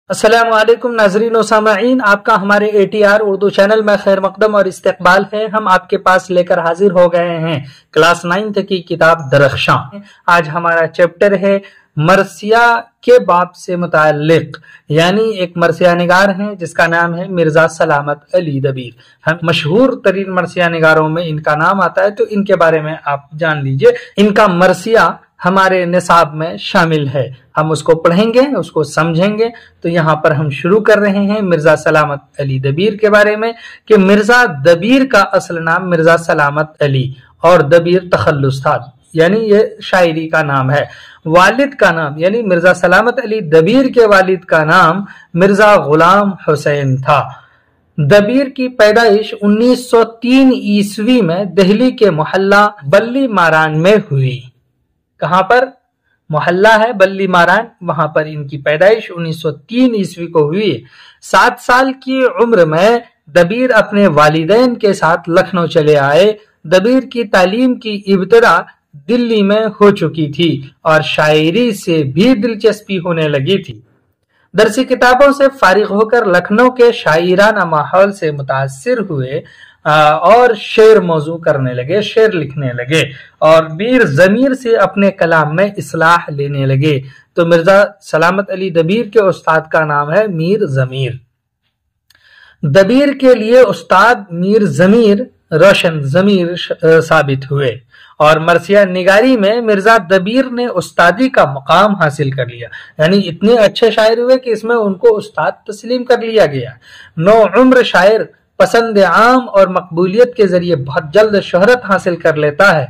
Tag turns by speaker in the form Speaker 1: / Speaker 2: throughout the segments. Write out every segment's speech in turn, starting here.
Speaker 1: السلام علیکم ناظرین و سامعین، آپ کا ہمارے ATR اردو چینل میں خیر مقدم اور استقبال ہے۔ ہم آپ کے پاس لے کر حاضر ہو گئے ہیں کلاس 9 کی کتاب درخشاں۔ آج ہمارا چیپٹر ہے مرثیہ کے باب سے متعلق، یعنی ایک مرثیہ نگار ہیں جس کا نام ہے مرزا سلامت علی دبیر۔ ہم مشہور ترین مرثیہ نگاروں میں ان کا نام آتا ہے، تو ان کے بارے میں آپ جان لیجئے۔ ان کا مرثیہ ہمارے نصاب میں شامل ہے، ہم اس کو پڑھیں گے، اس کو سمجھیں گے۔ تو یہاں پر ہم شروع کر رہے ہیں مرزا سلامت علی دبیر کے بارے میں کہ مرزا دبیر کا اصل نام مرزا سلامت علی اور دبیر تخلص تھا، یعنی یہ شاعری کا نام ہے۔ والد کا نام یعنی مرزا سلامت علی دبیر کے والد کا نام مرزا غلام حسین تھا۔ دبیر کی پیدائش 1903 عیسوی میں دہلی کے محلہ بلی ماران میں ہوئی۔ کہاں پر؟ محلہ ہے بلی ماران، وہاں پر ان کی پیدائش 1903 عیسوی کو ہوئی۔ 7 سال کی عمر میں دبیر اپنے والدین کے ساتھ لکھنؤ چلے آئے۔ دبیر کی تعلیم کی ابتدا دلی میں ہو چکی تھی اور شاعری سے بھی دلچسپی ہونے لگی تھی۔ درسی کتابوں سے فارغ ہو کر لکھنؤ کے شاعرانہ ماحول سے متاثر ہوئے اور شعر موضوع کرنے لگے، شعر لکھنے لگے اور میر ضمیر سے اپنے کلام میں اصلاح لینے لگے۔ تو مرزا سلامت علی دبیر کے استاد کا نام ہے میر ضمیر۔ دبیر کے لیے استاد میر ضمیر روشن ضمیر ثابت ہوئے اور مرثیہ نگاری میں مرزا دبیر نے استادی کا مقام حاصل کر لیا، یعنی اتنے اچھے شاعر ہوئے کہ اس میں ان کو استاد تسلیم کر لیا گیا۔ نوعمر شاعر پسند عام اور مقبولیت کے ذریعے بہت جلد شہرت حاصل کر لیتا ہے۔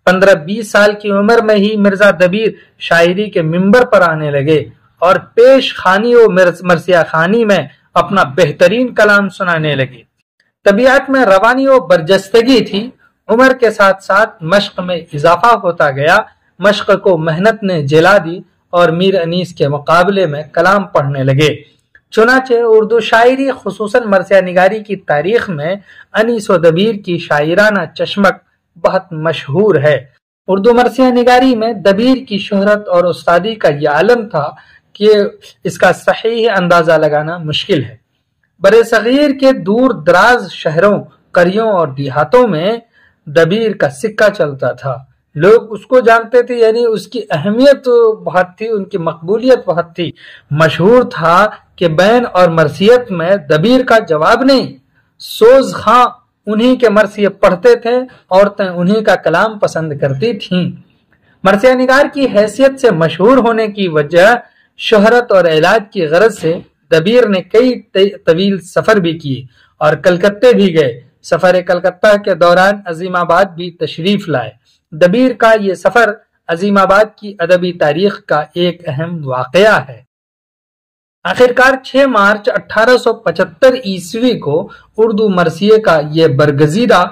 Speaker 1: 15-20 سال کی عمر میں ہی مرزا دبیر شاعری کے منبر پر آنے لگے اور پیش خانی و مرثیہ خانی میں اپنا بہترین کلام سنانے لگے۔ طبیعت میں روانی و برجستگی تھی۔ عمر کے ساتھ ساتھ مشق میں اضافہ ہوتا گیا۔ مشق کو محنت نے جلا دی اور میر انیس کے مقابلے میں کلام پڑھنے لگے۔ چنانچہ اردو شاعری خصوصاً مرثیہ نگاری کی تاریخ میں انیس و دبیر کی شاعرانہ چشمک بہت مشہور ہے۔ اردو مرثیہ نگاری میں دبیر کی شہرت اور استادی کا یہ عالم تھا کہ اس کا صحیح اندازہ لگانا مشکل ہے۔ برِ صغیر کے دور دراز شہروں، قریوں اور دیہاتوں میں دبیر کا سکہ چلتا تھا۔ لوگ اس کو جانتے تھے، یعنی اس کی اہمیت بہت تھی، ان کی مقبولیت بہت تھی۔ مشہور تھا کہ بین اور مرثیت میں دبیر کا جواب نہیں۔ سوز خاں انہی کے مرثیے پڑھتے تھے، عورتیں انہی کا کلام پسند کرتی تھیں۔ مرثیہ نگار کی حیثیت سے مشہور ہونے کی وجہ شہرت اور علاج کی غرض سے دبیر نے کئی طویل سفر بھی کیے اور کلکتے بھی گئے۔ سفر کلکتہ کے دوران عظیم آباد بھی تشریف لائے۔ دبیر کا یہ سفر عظیم آباد کی ادبی تاریخ کا ایک اہم واقعہ ہے۔ آخرکار 6 مارچ 1875 عیسوی کو اردو مرثیے کا یہ برگزیدہ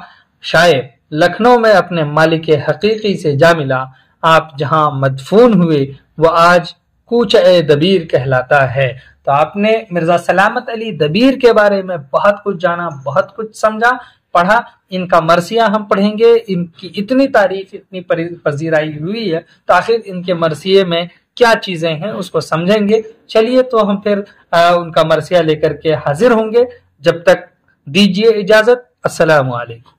Speaker 1: شاعر لکھنؤ میں اپنے مالک حقیقی سے جا ملا۔ آپ جہاں مدفون ہوئے وہ آج کوچہ دبیر کہلاتا ہے۔ تو آپ نے مرزا سلامت علی دبیر کے بارے میں بہت کچھ جانا، بہت کچھ سمجھا، پڑھا۔ ان کا مرثیہ ہم پڑھیں گے، ان کی اتنی تعریف، اتنی پذیرائی ہوئی ہے، تو آخر ان کے مرثیے میں کیا چیزیں ہیں اس کو سمجھیں گے۔ چلیے تو ہم پھر ان کا مرثیہ لے کر کے حاضر ہوں گے۔ جب تک دیجیے اجازت۔ السلام علیکم۔